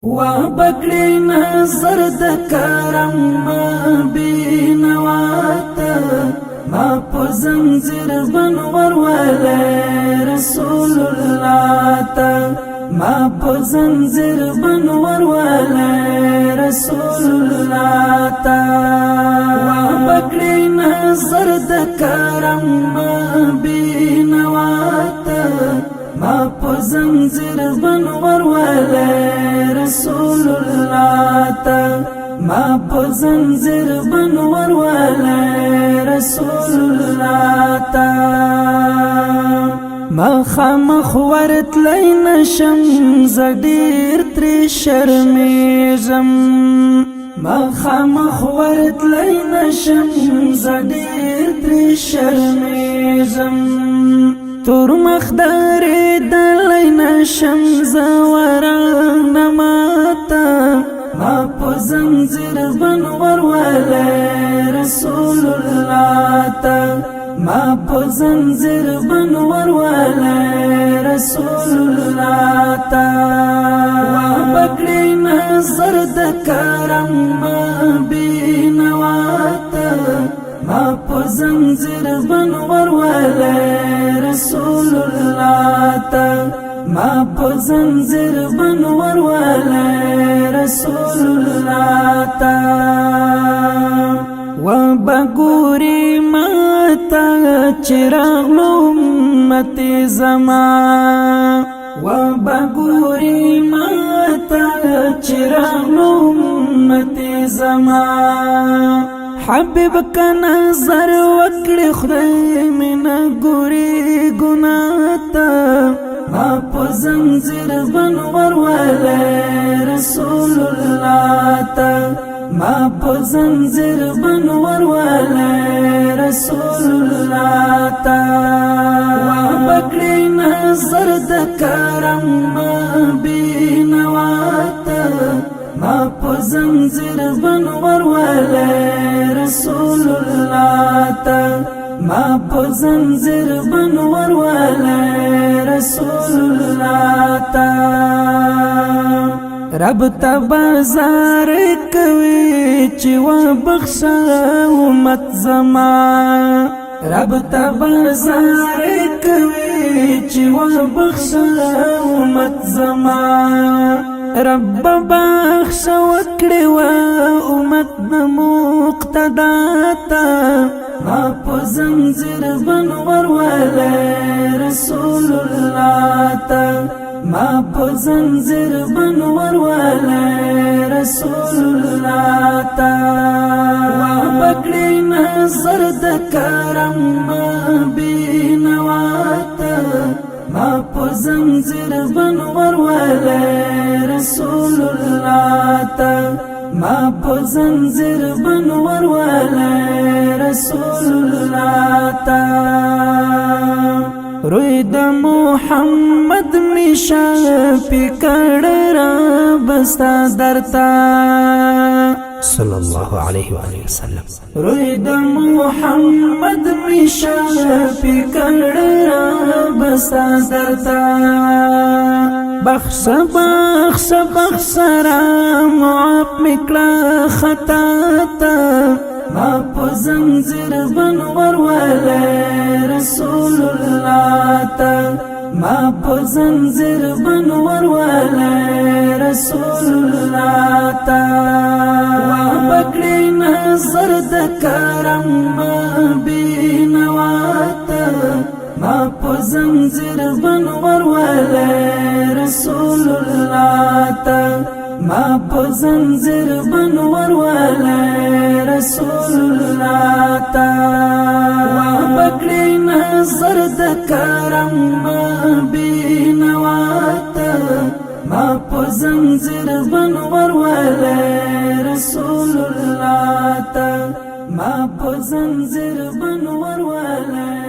وبکړی نظر د کرم بینواتا ما په زنجیر بن ورولې رسول الله تا ما په زنجیر بن ورولې رسول الله تا وبکړی نظر د کرم بینواتا ما په زنجیر بن ورولې رسول الله تا ما په زنجیر بن ورولې رسول الله تا ما خامخ ورتلی نشم زډیر تری شرمیږم ما خامخ ورتلی نشم زډیر تری شرمیږم تور مخدار دلی نشم زوران ماتا ما په زنجیر بن ورولې رسول الله تا ما په زنجیر بن ورولې رسول الله تا وبکړی نظر د کرم بینواتا ما په زنجیر بن ورولې رسول الله تا ما په زنجیر بن ورولې رسول الله تا وبګوري ماتا چراغلو امتی زما وبګوري ماتا چراغلو امتی زما حبیب کا نظر وکړي خدای مینا ګوري ګناتا ما په زنجیر بن ورولې رسول الله تا ما په زنجیر بن ورولې رسول الله تا وبکړی نظر د کرم بینواتا ما په زنجیر بن ورولې رسول الله تا ما په زنجیر بن ورولې رسول الله تا رب تا بازار کوي چې و بخښه امت زما رب تا بازار کوي چې و بخښه امت زما رب بخش وکړي و امت د مقتدا تا ما په زنجیر بن ورولې رسول الله تا ما په زنجیر بن ورولې رسول الله تا وبکړی نظر د کرم بینواتا ما په زنجیر بن ورولې رسول الله تا ما په زنجیر بن ورولې رسول الله تا روی د محمد میشا پکړ را بستا درتا صلی الله علیه و آله وسلم روی د محمد میشا پکړ را بستا درتا بخش بخش بخش را معاف میکړه خطا تا ما په زنجیر بن ورولې رسول الله تا ما په زنجیر بن ورولې رسول الله تا وبکړی نظر د کرم بینواتا ما په زنجیر بن ورولې رسول الله تا ما په زنجیر بن ورولې رسول الله تا وبکړی نظر د کرم بینواتا ما په زنجیر بن ورولې رسول الله تا ما په زنجیر بن ورولې